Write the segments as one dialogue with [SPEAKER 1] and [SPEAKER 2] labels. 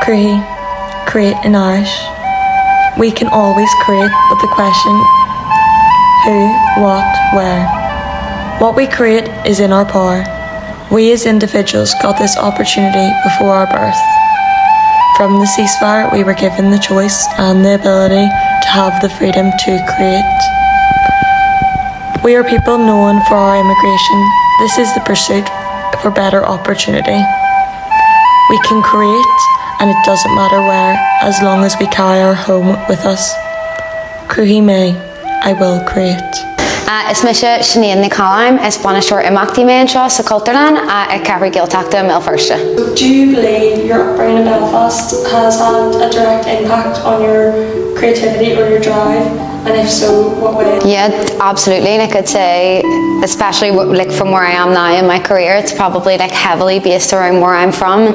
[SPEAKER 1] Cruthaigh, create in Irish. We can always create, but the question who, what, where. What we create is in our power. We as individuals got this opportunity before our birth. From the ceasefire, we were given the choice and the ability to have the freedom to create. We are people known for our immigration. This is the pursuit for better opportunity. We can create, and it doesn't matter where, as long as we carry our home with us. Cruthaigh me, I will create.
[SPEAKER 2] Is Misha Sinead Nicolheim is Banashore Imakti Man Shaw sa Culturlan a Carrie Giltacta Milfirsta.
[SPEAKER 1] Do you believe your upbringing in Belfast has had a direct impact on your creativity or your drive? And if so, what way?
[SPEAKER 2] Yeah, absolutely. Like I'd say, especially like from where I am now in my career, it's probably like heavily based around where I'm from.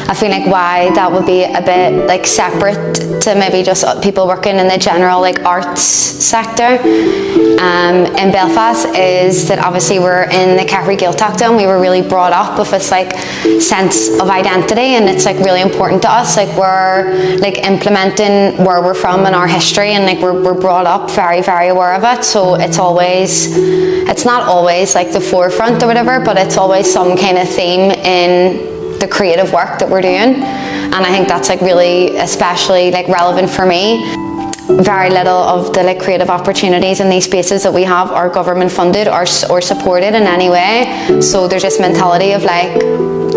[SPEAKER 2] I feel like why that would be a bit like separate to maybe just people working in the general like arts sector in Belfast is that obviously we're in the Carrie Gaeltachta and we were really brought up with this like sense of identity, and it's like really important to us. Like we're like implementing where we're from and our history, and like we're brought up very, very aware of it. So it's not always like the forefront or whatever, but it's always some kind of theme in the creative work that we're doing. And I think that's like really especially like relevant for me. Very little of the like creative opportunities in these spaces that we have are government funded or supported in any way. So there's this mentality of like,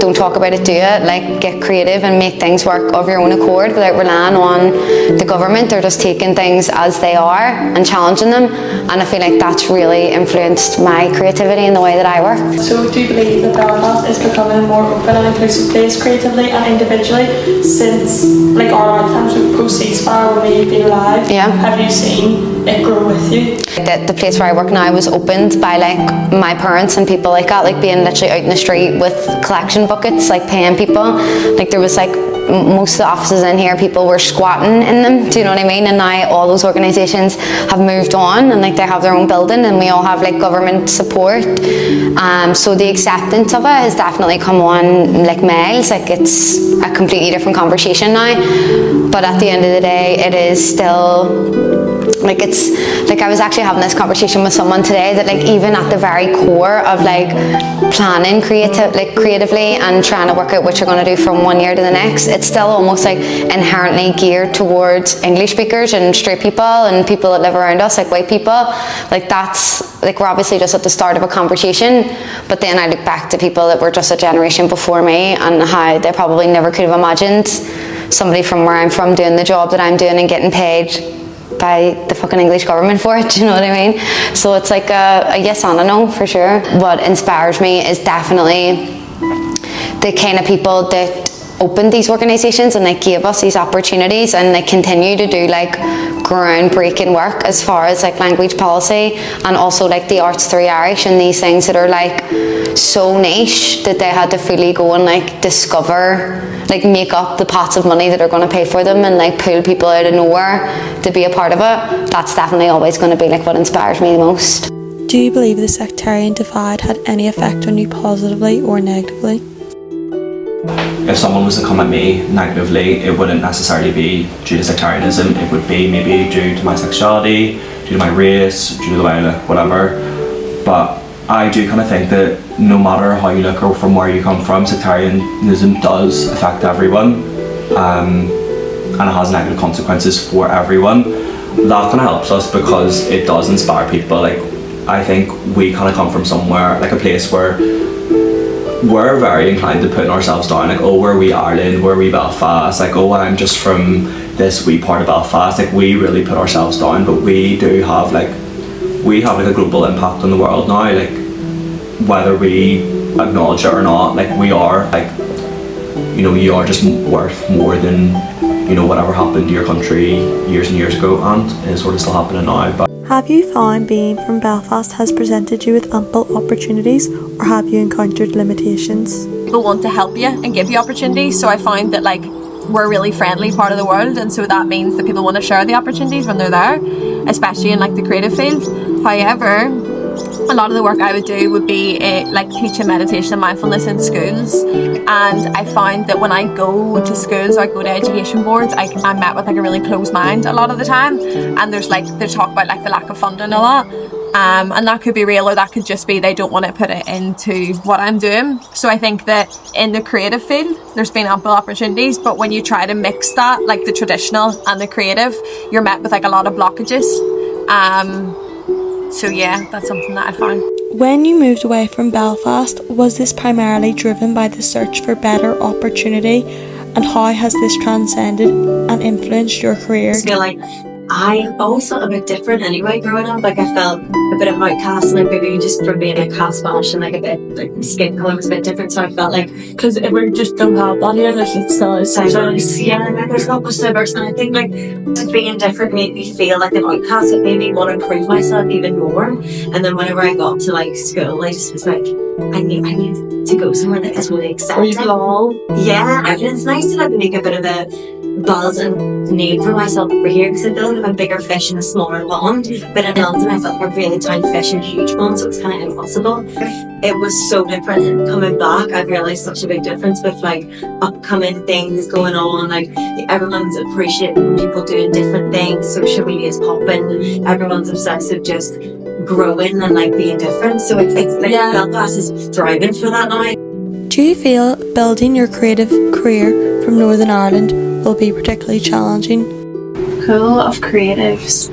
[SPEAKER 2] don't talk about it, do it. Like get creative and make things work of your own accord without relying on the government or just taking things as they are and challenging them. And I feel like that's really influenced my creativity and the way that I work.
[SPEAKER 1] So do you believe that Belfast is becoming a more open and inclusive place creatively and individually since like our lifetimes with post-ceasefire when we've been alive?
[SPEAKER 2] Yeah.
[SPEAKER 1] Have you seen it grow with you?
[SPEAKER 2] The place where I work now was opened by like my parents and people like that, like being literally out in the street with collection buckets, like paying people. Like there was like most of the offices in here, people were squatting in them, do you know what I mean? And now all those organisations have moved on and like they have their own building and we all have like government support. So the acceptance of it has definitely come on like miles. Like it's a completely different conversation now. But at the end of the day, it is still like it's like I was actually having this conversation with someone today that like even at the very core of like planning creatively and trying to work out what you're going to do from one year to the next, it's still almost like inherently geared towards English speakers and straight people and people that live around us, like white people. Like that's like we're obviously just at the start of a conversation, but then I look back to people that were just a generation before me and how they probably never could have imagined somebody from where I'm from doing the job that I'm doing and getting paid by the fucking English government for it, do you know what I mean? So it's like a yes and a no for sure. What inspires me is definitely the kind of people that opened these organisations and like gave us these opportunities and they continue to do like groundbreaking work as far as like language policy and also like the Arts 3 Irish and these things that are like so niche that they had to fully go and like discover, like make up the pots of money that are going to pay for them and like pull people out of nowhere to be a part of it. That's definitely always going to be like what inspires me the most.
[SPEAKER 1] Do you believe the sectarian divide had any effect on you positively or negatively?
[SPEAKER 3] If someone was to come at me negatively, it wouldn't necessarily be due to sectarianism. It would be maybe due to my sexuality, due to my race, due to the way I look, whatever. But I do kind of think that no matter how you look or from where you come from, sectarianism does affect everyone, and it has negative consequences for everyone. That kind of helps us because it does inspire people. Like I think we kind of come from somewhere, like a place where we're very inclined to put ourselves down, like, oh, where we Ireland, where we Belfast, like, oh, I'm just from this wee part of Belfast. Like we really put ourselves down, but we do have like a global impact on the world now, like whether we acknowledge it or not. Like we are, like, you know, you are just worth more than, you know, whatever happened to your country years and years ago, and is sort of still happening now. But
[SPEAKER 1] have you found being from Belfast has presented you with ample opportunities, or have you encountered limitations?
[SPEAKER 4] People want to help you and give you opportunities, so I find that like we're a really friendly part of the world, and so that means that people want to share the opportunities when they're there, especially in like the creative field. However, a lot of the work I would do would be like teaching meditation and mindfulness in schools, and I find that when I go to schools or I go to education boards, I'm met with like a really closed mind a lot of the time, and there's like they talk about like the lack of funding a lot, and that could be real, or that could just be they don't want to put it into what I'm doing. So I think that in the creative field there's been ample opportunities, but when you try to mix that, like the traditional and the creative, you're met with like a lot of blockages. So yeah, that's something that I found.
[SPEAKER 1] When you moved away from Belfast, was this primarily driven by the search for better opportunity, and how has this transcended and influenced your career?
[SPEAKER 5] I feel like I always felt a bit different anyway growing up. Like I felt a bit of an outcast, like maybe just from being a cast Spanish and like a bit like the skin colour was a bit different. So I felt like
[SPEAKER 1] Because if we just don't have that here, there's still is
[SPEAKER 5] diverse, yeah, like there's not much diverse, and I think like just being different made me feel like an outcast. It made me want to prove myself even more. And then whenever I got to like school, I just was like, I need to go somewhere that is really accepting. Yeah, and it's nice to like make a bit of a buzz and name for myself over here, because I feel like I'm a bigger fish in a smaller pond, but in London I felt like a really tiny fish in a huge pond, so it's kind of impossible. It was so different, and coming back I've realised such a big difference with like upcoming things going on, like everyone's appreciating people doing different things, social media's popping, everyone's obsessed with just growing and like being different, so it's like Belfast is thriving for that now.
[SPEAKER 1] Do you feel building your creative career from Northern Ireland will be particularly challenging?
[SPEAKER 6] Pool of creatives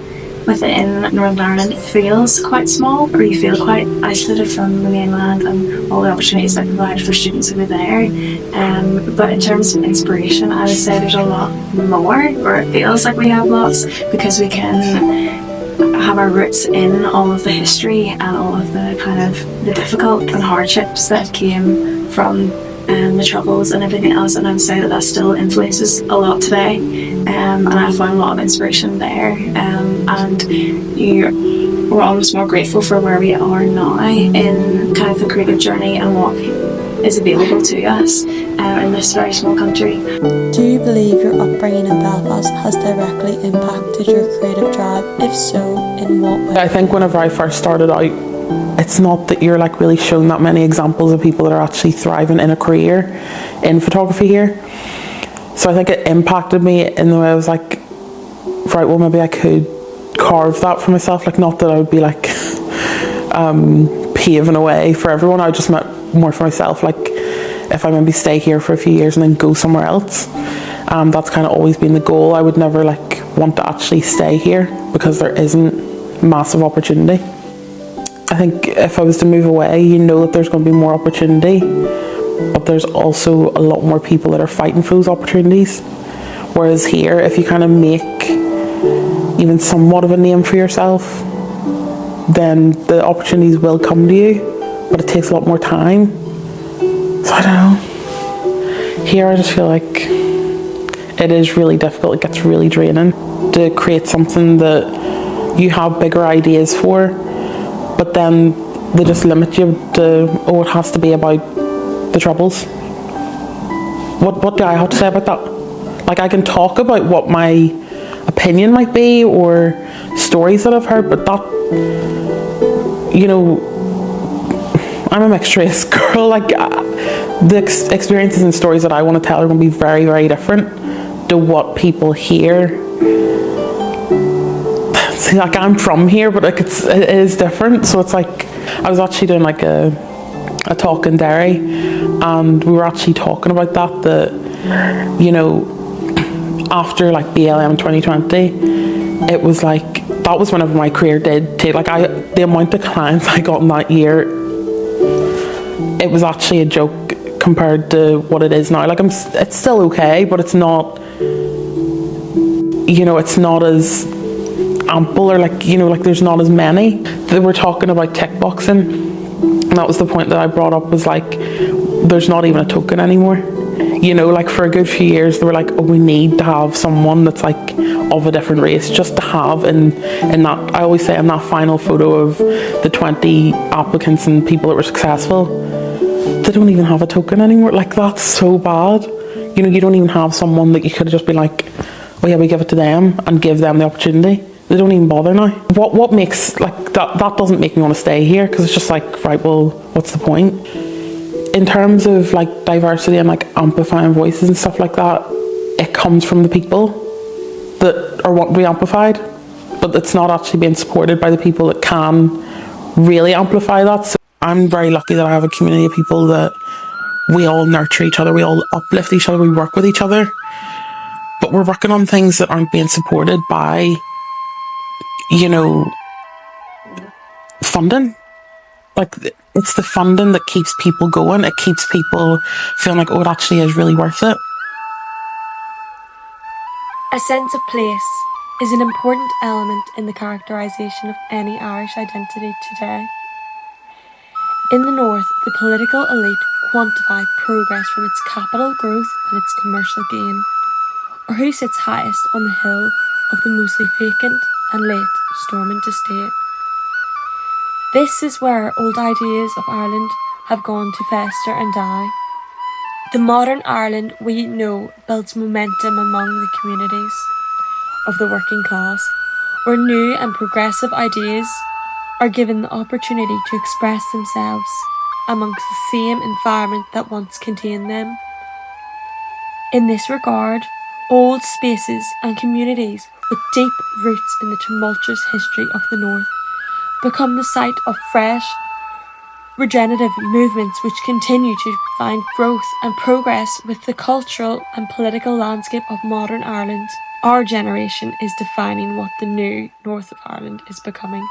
[SPEAKER 6] within Northern Ireland feels quite small, or you feel quite isolated from the mainland and all the opportunities that provide for students over there. But in terms of inspiration, I would say there's a lot more, or it feels like we have lots, because we can have our roots in all of the history and all of the kind of the difficult and hardships that came from the Troubles and everything else, and I would say that still influences a lot today, and I found a lot of inspiration there, and we're almost more grateful for where we are now in kind of the creative journey and what is available to us in this very small country.
[SPEAKER 1] Do you believe your upbringing in Belfast has directly impacted your creative drive? If so, in what way?
[SPEAKER 7] I think whenever I first started out, it's not that you're like really shown that many examples of people that are actually thriving in a career in photography here. So I think it impacted me in the way I was like, right, well maybe I could carve that for myself. Like, not that I would be like paving a way for everyone. I just meant more for myself. Like, if I maybe stay here for a few years and then go somewhere else, that's kind of always been the goal. I would never like want to actually stay here because there isn't massive opportunity. I think if I was to move away, you know that there's going to be more opportunity, but there's also a lot more people that are fighting for those opportunities. Whereas here, if you kind of make even somewhat of a name for yourself, then the opportunities will come to you, but it takes a lot more time. So I don't know. Here I just feel like it is really difficult. It gets really draining to create something that you have bigger ideas for, but then they just limit you to, oh, it has to be about the Troubles. What do I have to say about that? Like, I can talk about what my opinion might be or stories that I've heard, but that, you know, I'm a mixed race girl. Like, the experiences and stories that I want to tell are going to be very, very different to what people hear. See, like, I'm from here, but like it is different. So it's like, I was actually doing like a talk in Derry, and we were actually talking about that, you know, after like BLM 2020, it was like, that was whenever my career did take, like, the amount of clients I got in that year, it was actually a joke compared to what it is now. Like, it's still okay, but it's not, you know, it's not as ample, or like, you know, like there's not as many. They were talking about kickboxing, and that was the point that I brought up, was like, there's not even a token anymore. You know, like for a good few years they were like, oh, we need to have someone that's like of a different race, just to have in that, I always say, in that final photo of the 20 applicants and people that were successful, they don't even have a token anymore. Like, that's so bad. You know, you don't even have someone that you could have just been like, oh yeah, we give it to them and give them the opportunity. They don't even bother now. What makes, like, that doesn't make me want to stay here, because it's just like, right, well, what's the point? In terms of like diversity and like amplifying voices and stuff like that, it comes from the people that are wanting to be amplified, but it's not actually being supported by the people that can really amplify that. So I'm very lucky that I have a community of people that we all nurture each other, we all uplift each other, we work with each other, but we're working on things that aren't being supported by, you know, funding. Like, it's the funding that keeps people going. It keeps people feeling like, oh, it actually is really worth it.
[SPEAKER 1] A sense of place is an important element in the characterisation of any Irish identity today. In the north, the political elite quantify progress from its capital growth and its commercial gain, or who sits highest on the hill of the mostly vacant and late Stormont estate. This is where old ideas of Ireland have gone to fester and die. The modern Ireland we know builds momentum among the communities of the working class, where new and progressive ideas are given the opportunity to express themselves amongst the same environment that once contained them. In this regard, old spaces and communities with deep roots in the tumultuous history of the North become the site of fresh, regenerative movements which continue to find growth and progress with the cultural and political landscape of modern Ireland. Our generation is defining what the new North of Ireland is becoming.